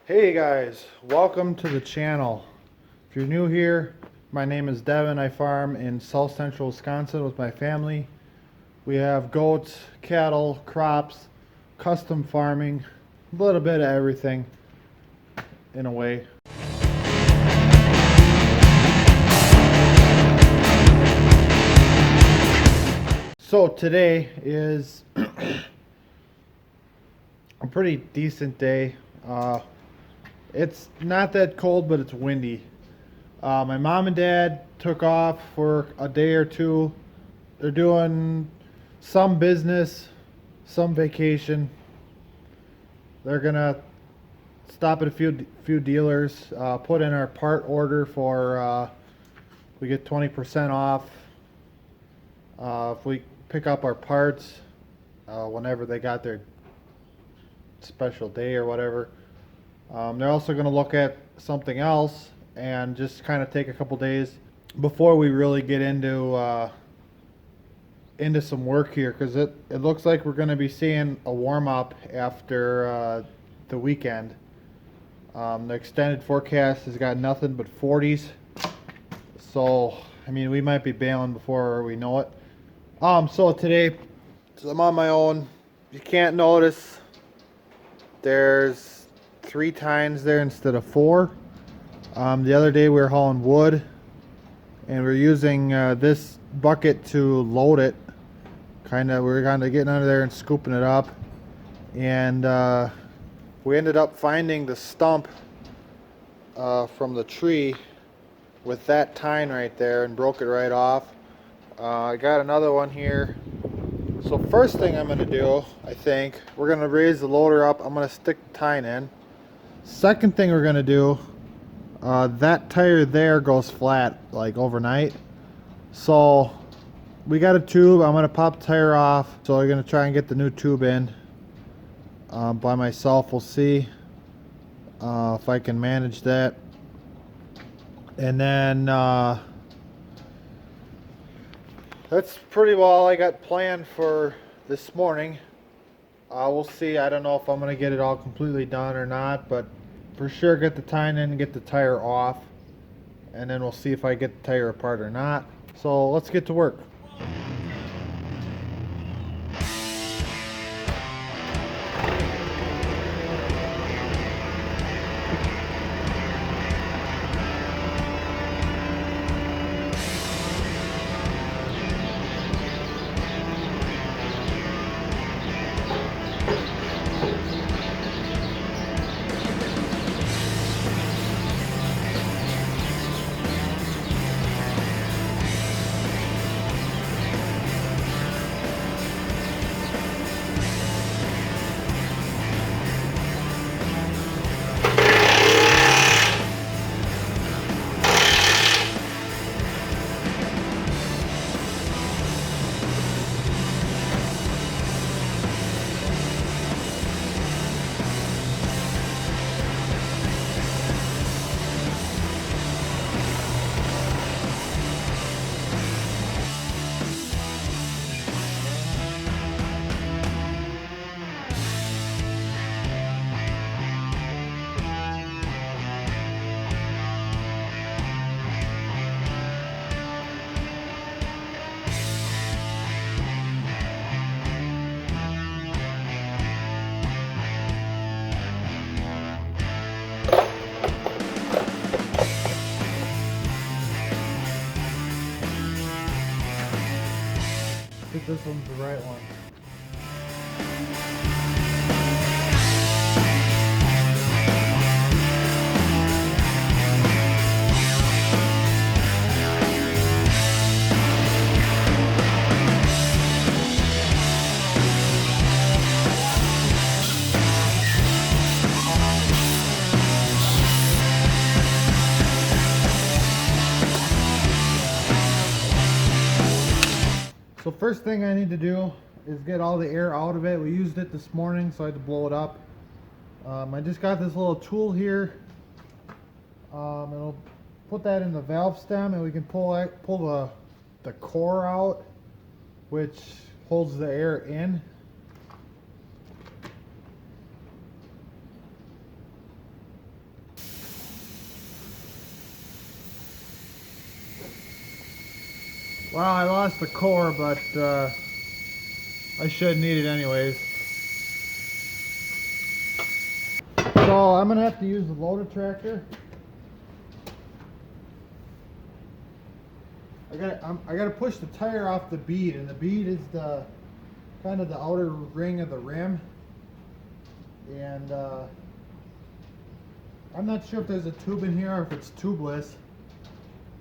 Hey guys, welcome to the channel. If you're new here, my name is Devin. I farm in south central Wisconsin with my family. We have goats, cattle, crops, custom farming, a little bit of everything in a way. So today is a pretty decent day. It's not that cold, but it's windy. My mom and dad took off for a day or two. They're doing some business, some vacation. They're gonna stop at a few dealers, put in our part order for we get 20% off if we pick up our parts whenever they got their special day or whatever. They're also going to look at something else and just kind of take a couple days before we really get into some work here, because it looks like we're going to be seeing a warm up after the weekend. The extended forecast has got nothing but 40s, so I mean we might be baling before we know it. So today, I'm on my own. You can't notice there's 3 tines there instead of 4. The other day we were hauling wood and we're using this bucket to load it. We're kind of getting under there and scooping it up, and we ended up finding the stump from the tree with that tine right there and broke it right off. I got another one here. So first thing I'm going to do, I think, we're going to raise the loader up. I'm going to stick the tine in. Second thing we're going to do, that tire there goes flat like overnight. So we got a tube. I'm going to pop the tire off. So I'm going to try and get the new tube in by myself. We'll see if I can manage that. And then that's pretty well all I got planned for this morning. We'll see. I don't know if I'm going to get it all completely done or not, but for sure get the tine in and get the tire off. And then we'll see if I get the tire apart or not. So let's get to work. I think this one's the right one. So first thing I need to do is get all the air out of it. We used it this morning, so I had to blow it up. I just got this little tool here. It'll put that in the valve stem, and we can pull the core out, which holds the air in. Well, I lost the core, but I should need it anyways. So I'm gonna have to use the loader tractor. I gotta push the tire off the bead, and the bead is the kind of the outer ring of the rim. And I'm not sure if there's a tube in here or if it's tubeless.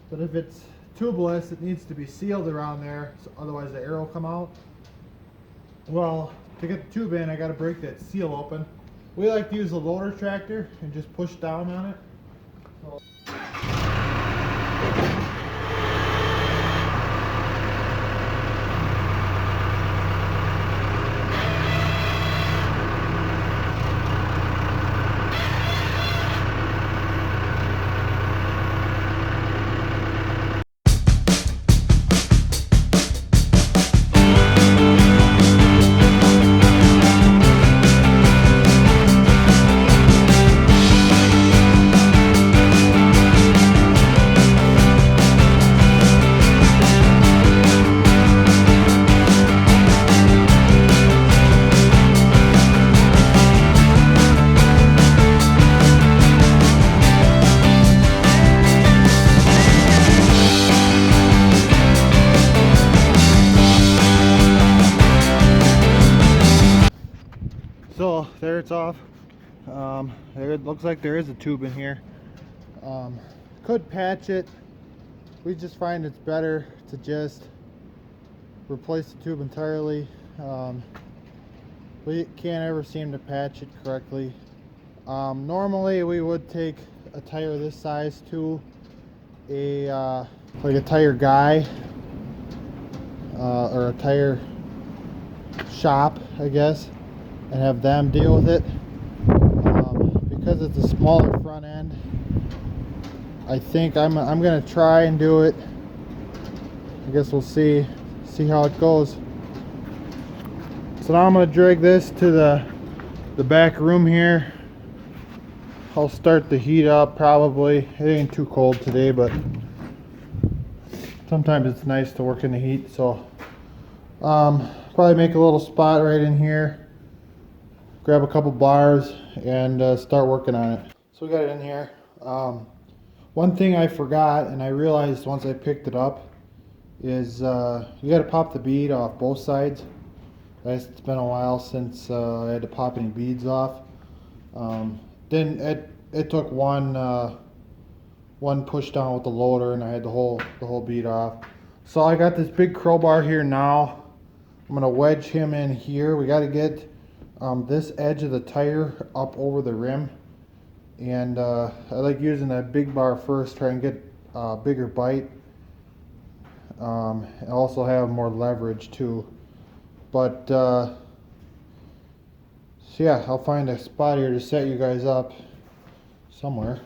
But if it's tubeless, it needs to be sealed around there, so otherwise the air will come out. Well, to get the tube in, I gotta break that seal open. We like to use the loader tractor and just push down on it. So there it's off. There it looks like there is a tube in here. Could patch it. We just find it's better to just replace the tube entirely. We can't ever seem to patch it correctly. Normally we would take a tire this size to a like a tire guy or a tire shop, I guess, and have them deal with it. Because it's a smaller front end, I think I'm gonna try and do it. I guess we'll see how it goes. So now I'm gonna drag this to the back room here. I'll start the heat up probably. It ain't too cold today, but sometimes it's nice to work in the heat. So probably make a little spot right in here, grab a couple bars, and start working on it. So we got it in here. One thing I forgot, and I realized once I picked it up, is you got to pop the bead off both sides. It's been a while since I had to pop any beads off. Then it took one push down with the loader, and I had the whole bead off. So I got this big crowbar here now. I'm gonna wedge him in here. We got to get this edge of the tire up over the rim, and I like using that big bar first, try and get a bigger bite, and also have more leverage too. But so yeah, I'll find a spot here to set you guys up somewhere.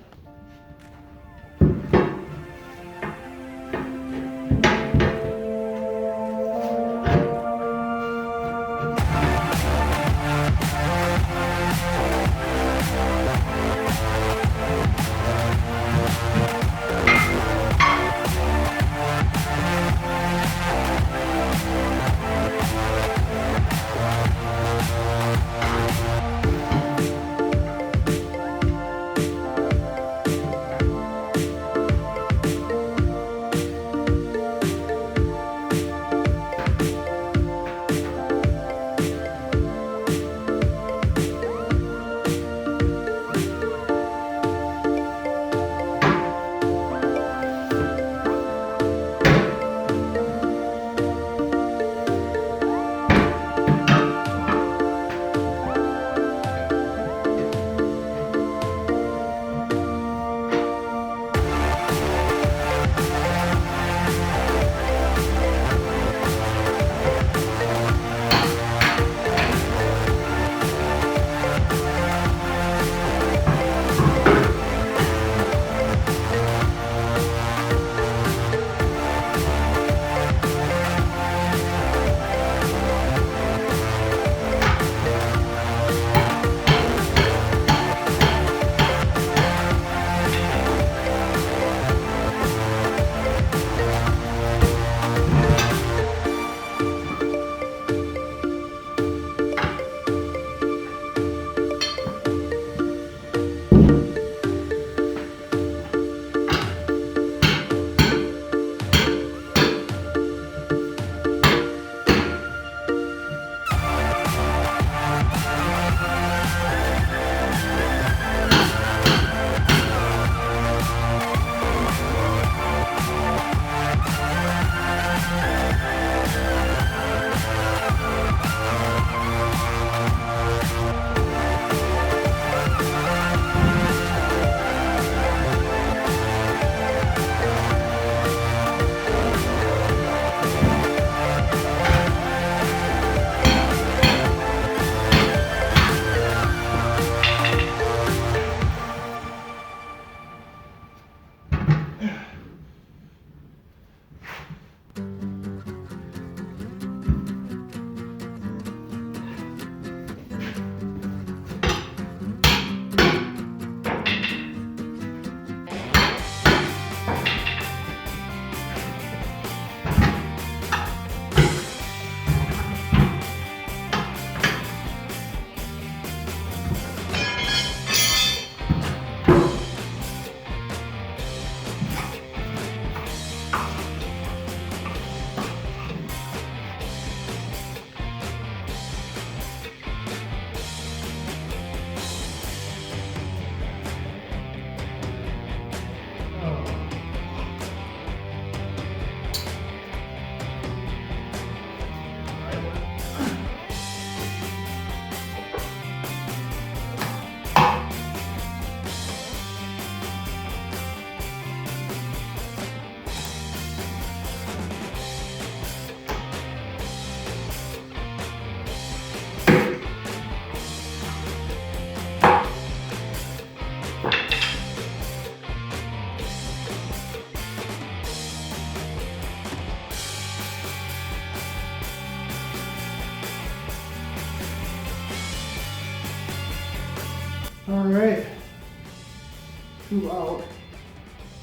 tube out.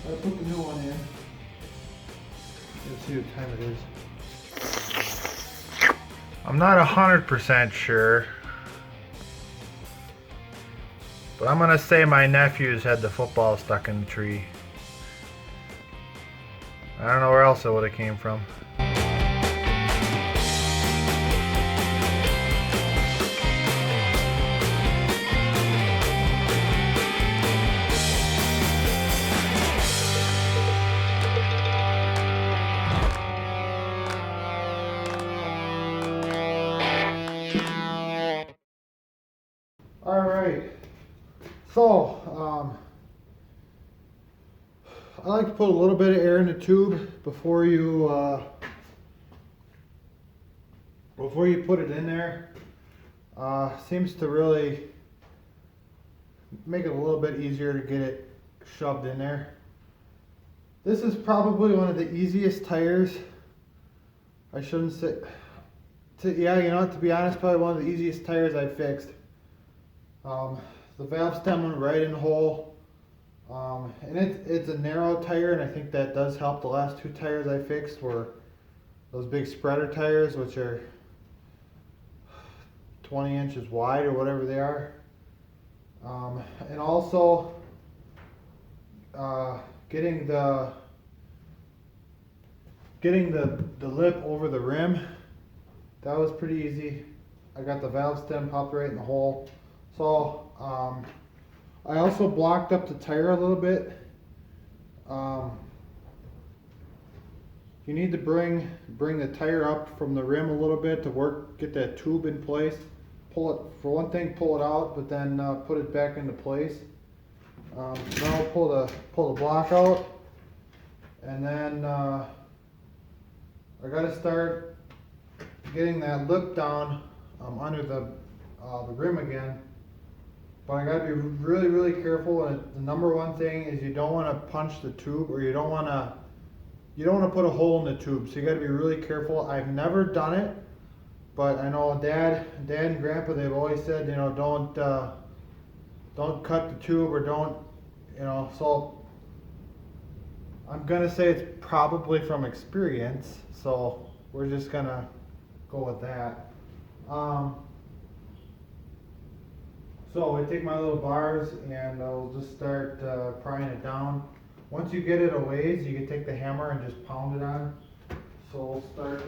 Gotta put the new one in. Let's see what time it is. I'm not 100% sure, but I'm gonna say my nephews had the football stuck in the tree. I don't know where else it would have came from. All right, so I like to put a little bit of air in the tube before you put it in there. Seems to really make it a little bit easier to get it shoved in there. This is probably one of the easiest tires. I shouldn't say, yeah, you know, to be honest, probably one of the easiest tires I fixed. The valve stem went right in the hole, and it's a narrow tire, and I think that does help. The last two tires I fixed were those big spreader tires, which are 20 inches wide or whatever they are, and also getting the lip over the rim, that was pretty easy. I got the valve stem popped right in the hole. So I also blocked up the tire a little bit. You need to bring the tire up from the rim a little bit to get that tube in place. Pull it, for one thing, pull it out, but then put it back into place. Now pull the block out, and then I got to start getting that lip down under the rim again. But I gotta be really, really careful. And the number one thing is you don't want to punch the tube, or you don't want to put a hole in the tube. So you gotta be really careful. I've never done it, but I know Dad and Grandpa, they've always said, you know, don't cut the tube, or don't, you know. So I'm gonna say it's probably from experience. So we're just gonna go with that. So I take my little bars and I'll just start prying it down. Once you get it a ways, you can take the hammer and just pound it on. So we'll start.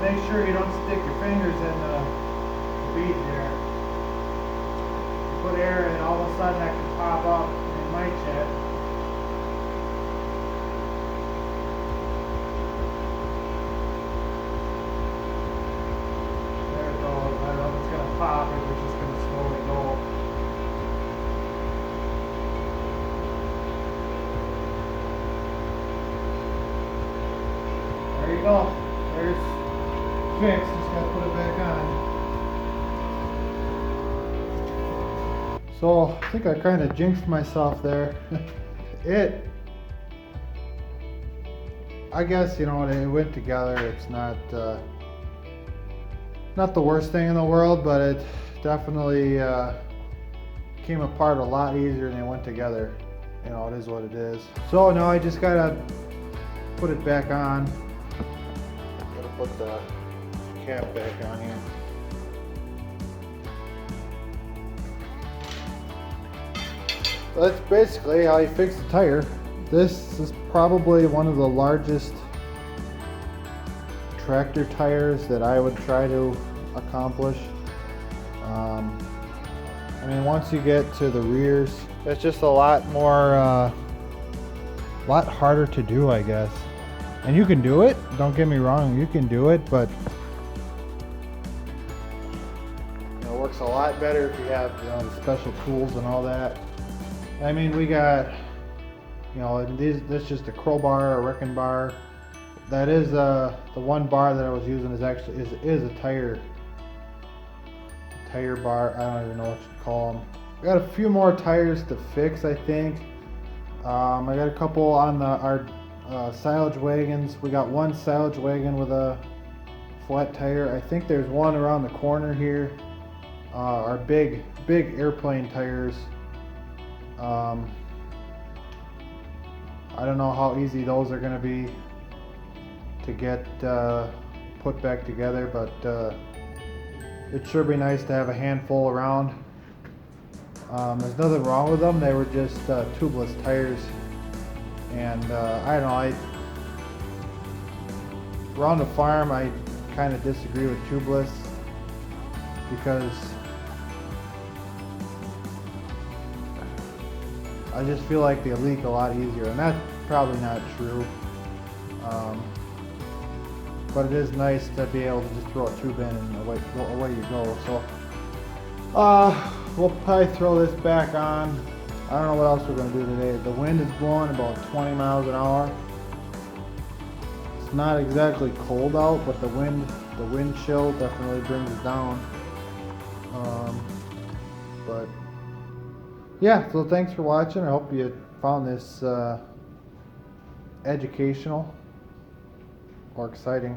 make sure you don't stick your fingers in the bead there. You put air in, all of a sudden that can pop up and it might jet. There it goes. I don't know if it's going to pop or if it's just going to slowly go. There you go. There's fixed. Just gotta put it back on. So I think I kind of jinxed myself there. I guess, you know, it went together. It's not the worst thing in the world, but it definitely came apart a lot easier than they went together. You know, it is what it is. So now I just gotta put it back on. Gotta put the cap back on here. That's basically how you fix the tire. This is probably one of the largest tractor tires that I would try to accomplish. I mean, once you get to the rears, it's just a lot more, lot harder to do, I guess. And you can do it, don't get me wrong, you can do it, but you know, it works a lot better if you have, you know, the special tools and all that. I mean, we got, you know, this is just a crowbar, a wrecking bar. That is the one bar that I was using is actually is a tire bar. I don't even know what you call them. I got a few more tires to fix, I think. I got a couple on our silage wagons. We got one silage wagon with a flat tire. I think there's one around the corner here. Our big airplane tires. I don't know how easy those are going to be to get put back together, but it'd sure be nice to have a handful around. There's nothing wrong with them. They were just tubeless tires, and I don't know. Around the farm, I kind of disagree with tubeless because I just feel like they leak a lot easier, and that's probably not true. But it is nice to be able to just throw a tube in and away you go. So we'll probably throw this back on. I don't know what else we're going to do today. The wind is blowing about 20 miles an hour. It's not exactly cold out, but the wind chill definitely brings it down. But yeah, so thanks for watching. I hope you found this educational or exciting.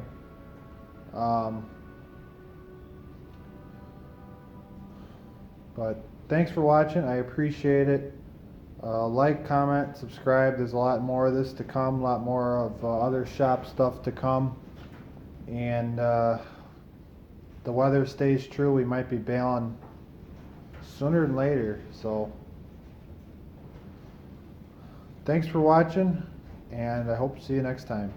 But thanks for watching. I appreciate it. Like, comment, subscribe. There's a lot more of this to come, a lot more of other shop stuff to come. And the weather stays true, we might be baling sooner than later. So thanks for watching, and I hope to see you next time.